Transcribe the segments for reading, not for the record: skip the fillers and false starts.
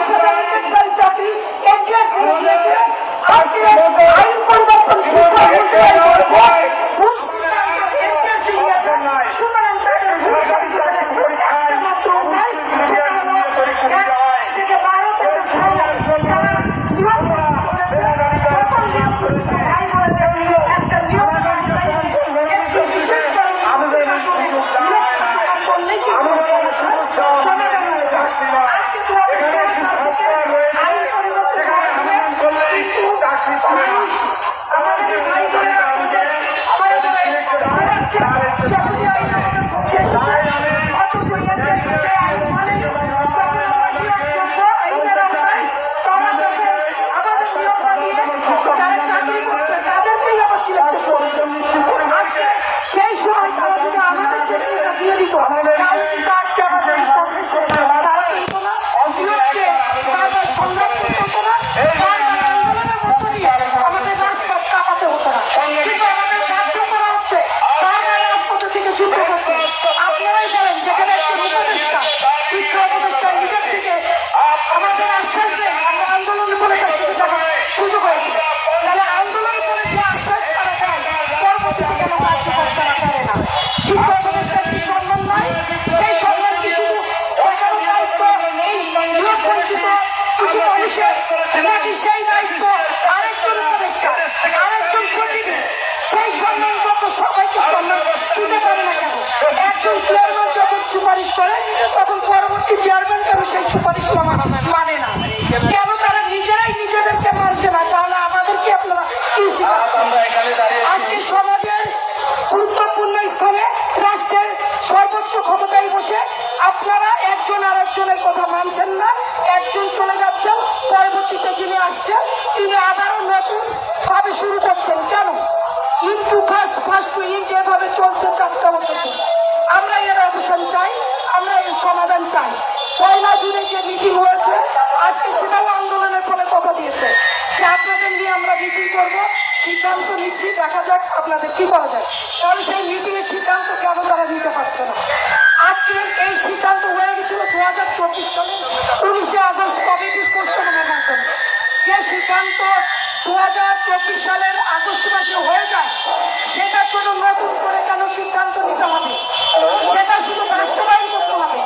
সরকারি চাকরি এনটিআরসি দিয়েছে। আজকে আইন পরিবর্তন সুতরাং তাদের ভুল সংশোধনের একমাত্র উপায় সেটা হলো 1 থেকে 12 থেকে 16 যারা নিয়োগ সকল নিয়োগ ভাই বোনদের একটা নিয়োগ একটু বিশেষ করে করলে কি সমাধান হয়ে যায়। আজকে 2016 সাল থেকে আইন পরিবর্তন মানুষ আমাদের ভাই বোনেরা আমাদের যখনই আইন আমাদের পক্ষে এসেছে অথচ এনটিআরসি আইন মানে যখন আমরা নিয়োগযোগ্য আইনের আওতায় তারা যখন আমাদের নিয়োগ না দিয়ে যারা চাকরি করছে তাদেরকেই আবার সিলেক্ট করছে। আজকে সেই সময় তারা যদি আমাদের চাকরিটা দিয়ে দিত তাহলে কিন্তু আজকে আমাদের এই কর্মসূচি তারা কিন্তু না হচ্ছে বারবার সংগ্রাম করতে হতো না, বারবার আন্দোলনের মধ্য দিয়ে আমাদের রাজপথ কাঁপাতে হতো না, কিন্তু আমাদের বাধ্য করা হচ্ছে বারবার রাজপথে থেকে যুদ্ধ করতে। আপনারাই বলেন যেখানে একজন উপদেষ্টা শিক্ষা উপদেষ্টা নিজের থেকে আমাদের আশ্বাস দেন আমরা আন্দোলন করে তার সাথে দেখার সুযোগ হয়েছিল, তাহলে আন্দোলন করে যে আশ্বাস তারা দেন পরবর্তীতে কেন কার্যকর তারা করে না? শিক্ষা উপদেষ্টার কি সম্মান নয়? সেই সম্মান কি শুধু দেখানো দায়িত্ব এই নিয়োগ বঞ্চিত কিছু মানুষের, নাকি সেই দায়িত্ব আরেকজন উপদেষ্টা আরেকজন সচিব? সেই সম্মান যত সবাইকে সম্মান দিতে পারে না কেন? একজন চেয়ারম্যান যখন সুপারিশ করে তখন পরবর্তী চেয়ারম্যান কেন সেই সুপারিশ মানে না? কেন তারা নিজেরাই নিজেদেরকে মানছে না? তাহলে আমাদেরকে আপনারা কি শিখাচ্ছেন? আজকে সমাজের গুরুত্বপূর্ণ স্থানে রাষ্ট্রের সর্বোচ্চ ক্ষমতায় বসে আপনারা একজন আরেকজনের কথা মানছেন না, একজন চলে যাচ্ছেন, পরবর্তীতে যিনি আসছেন তিনি আবারও নতুন ভাবে শুরু করছেন। কেন? ইন্টু ফার্স্ট টু ইন্ট এভাবে চলছে 4টা বছর। আমরা এর অবসান চাই, আমরা এর সমাধান চাই। 1 জুনে যে মিটিং হয়েছে আজকে সেটাও আন্দোলনের ফলে কথা দিয়েছে যে আপনাদের নিয়ে আমরা মিটিং করবো, সিদ্ধান্ত নিচ্ছি, দেখা যাক আপনাদের কি করা যায়। কারণ সেই মিটিং এর সিদ্ধান্ত কেন তারা নিতে পারছে না? আজকে এই সিদ্ধান্ত হয়ে গেছিল 2024 সালে 19 আগস্ট কমিটির প্রস্তাবনার মাধ্যমে। যে সিদ্ধান্ত 2024 সালের আগস্ট মাসে হয়ে যায় সেটার জন্য নতুন করে কেন সিদ্ধান্ত নিতে হবে? সেটা শুধু বাস্তবায়ন করতে হবে।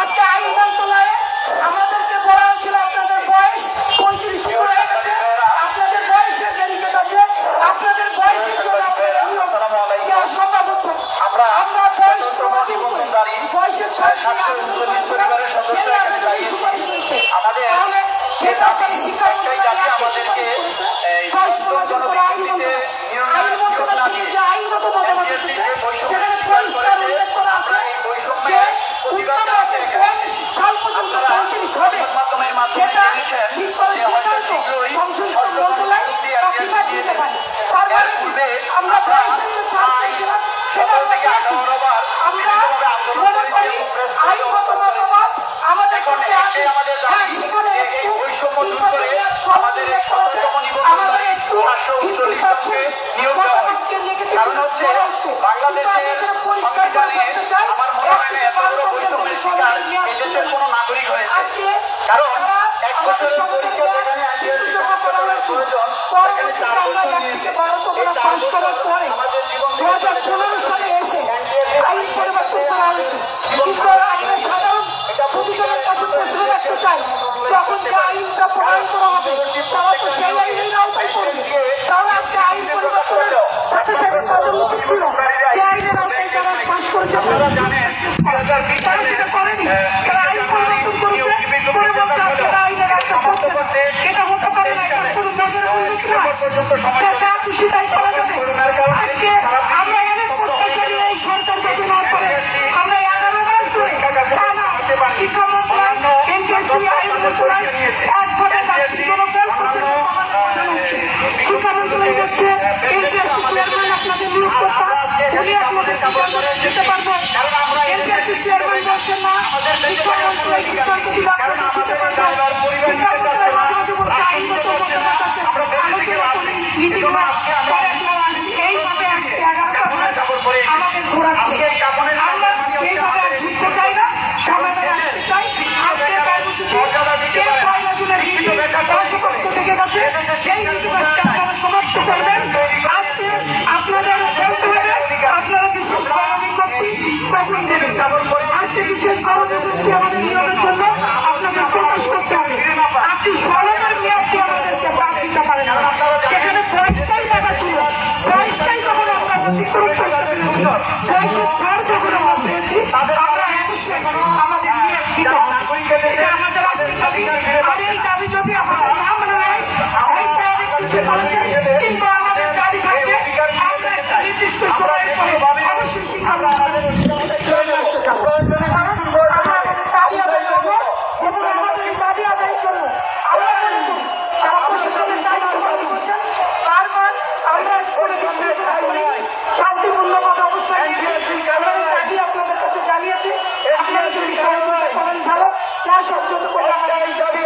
আজকে আইন মন্ত্রণালয়ে আমাদেরকে বলা হয়েছিল আপনাদের বয়স 35 হয়ে গেছে, আপনাদের বয়সের ব্যারিকেড আছে, আপনাদের বয়সের জন্য দেওয়া সম্ভব হচ্ছে। আমরা বয়স প্রমাণিত বয়সের 6 সুপারিশ হয়েছে, তাহলে সেটা আপনার শিক্ষা আইনগত মতামত এসেছে সেখানে পরিষ্কার উল্লেখ করা আছে যে উত্তর আছে কোন সাল পর্যন্ত 35 হবে সেটা ঠিক করে সংশ্লিষ্ট মন্ত্রণালয় বিভাগ দিতে পারে। তার মানে আমরা বয়সের যে ছাড় চাইছিলাম সেটা আমরা পেয়েছি। আমরা মনে করি আইনগত মতামত আমাদের পক্ষে আছে। হ্যাঁ, সেখানে আমাদের একটু মতামতকে নেগেটিভ করা হচ্ছে, কিন্তু আমি এখানে পরিষ্কার করে বলতে চাই আজকে আমাদের সংবিধানে স্বীকৃতিযোগ্য করা হয়েছে। পরবর্তীতে আমরা 1 থেকে 12 পাশ করার পরে 2015 সালে এসে আইন পরিবর্তন করা হয়েছে। কিন্তু আমরা সাধারণ সুবিধার কাছে প্রশ্ন রাখতে চাই, যখন যে আইনটা প্রণয়ন করা হবে তারা তো সেই আইনের আওতায় পড়বে। তাহলে আজকে আইন পরিবর্তনের সাথে সাথে তাদের উচিত ছিল যে আইনের আওতায় যারা পাশ করেছে তারা সেটা করেনি, তারা আইন পরিবর্তন করেছে করে বলছে আপনারা আইনের আওতা করছেন। এটা হতে পারে না, এটা কোনো নজরের যা খুশি তাই করা যাবে। আজকে আমরা অনেক প্রত্যাশা নিয়ে এই সরকার গঠন করে আমরা 11 মাস ধরে টানা শিক্ষা মন্ত্রণালয় এনটিআরসি আইন মন্ত্রণালয় একভাবে যাচ্ছি, জনগণ শিক্ষা মন্ত্রণালয় বলছে এনটিআরসি চেয়ারম্যান আপনাদের নিয়োগ করতে উনি আপনাদের সিদ্ধান্ত দিতে পারবেন। এনটিআরসি চেয়ারম্যান বলছেন না, শিক্ষা মন্ত্রণালয় সিদ্ধান্ত দিলে আপনারা দিতে পারবেন। শিক্ষা মন্ত্রণালয় মাঝে মাঝে বলছে আইনগত মতামত আছে, আলোচনা করে নীতিগুলো পরে আপনারা এইভাবে 11টা আমাদের ঘোরাচ্ছে। আমরা এইভাবে আর ঘুরতে চাই না, সমাধান আসতে চাই। আজকের কর্মসূচি থেকে গেছে সেই নীতিবাসকে আপনারা সমাপ্ত করবেন। আজকে আপনাদের বলতে হবে আপনারা বিশেষ করণীয় কখন দেবেন। আজকে বিশেষ করণীয় আমাদের নিয়োগের জন্য আপনাদের প্রকাশ করতে হবে। আপনি সরকার মেয়াদকে আমাদেরকে বাদ দিতে পারেন না। সেখানে বয়সটাই দেখা ছিল, বয়সটাই যখন আমরা অতিক্রম করতে পেরেছি, বয়সের ছাড় যখন আমরা পেয়েছি, আমরা অবশ্যই আমাদের নিয়োগ দিতে হবে। এটা আমাদের আজকে দাবি। আর এই দাবি যদি আমাদের না মনে হয়, হয়তো অনেক কিছু বলেছেন, কিন্তু আমাদের দাবি থাকবে আমরা একটা নির্দিষ্ট সময়ের পরে অবশ্যই শিক্ষার দাবি আদায় করবো এবং আমাদের এই দাবি আদায়ের জন্য আমরা মনে করি যারা প্রশাসনের দায়িত্ব পালন করছেন বারবার আমরা শান্তিপূর্ণভাবে অবস্থান নিয়েছি। আমরা এই দাবি আপনাদের কাছে জানিয়েছি। আপনারা যদি সহযোগিতা করেন ভালো, না সহযোগিতা করলে আমাদের এই দাবি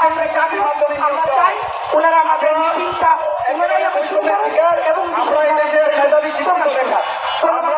আমরা যাবো। আমরা চাই ওনারা আমাদের মিটিংটা ওনারাই শুনবেন এবং ধন্যবাদ।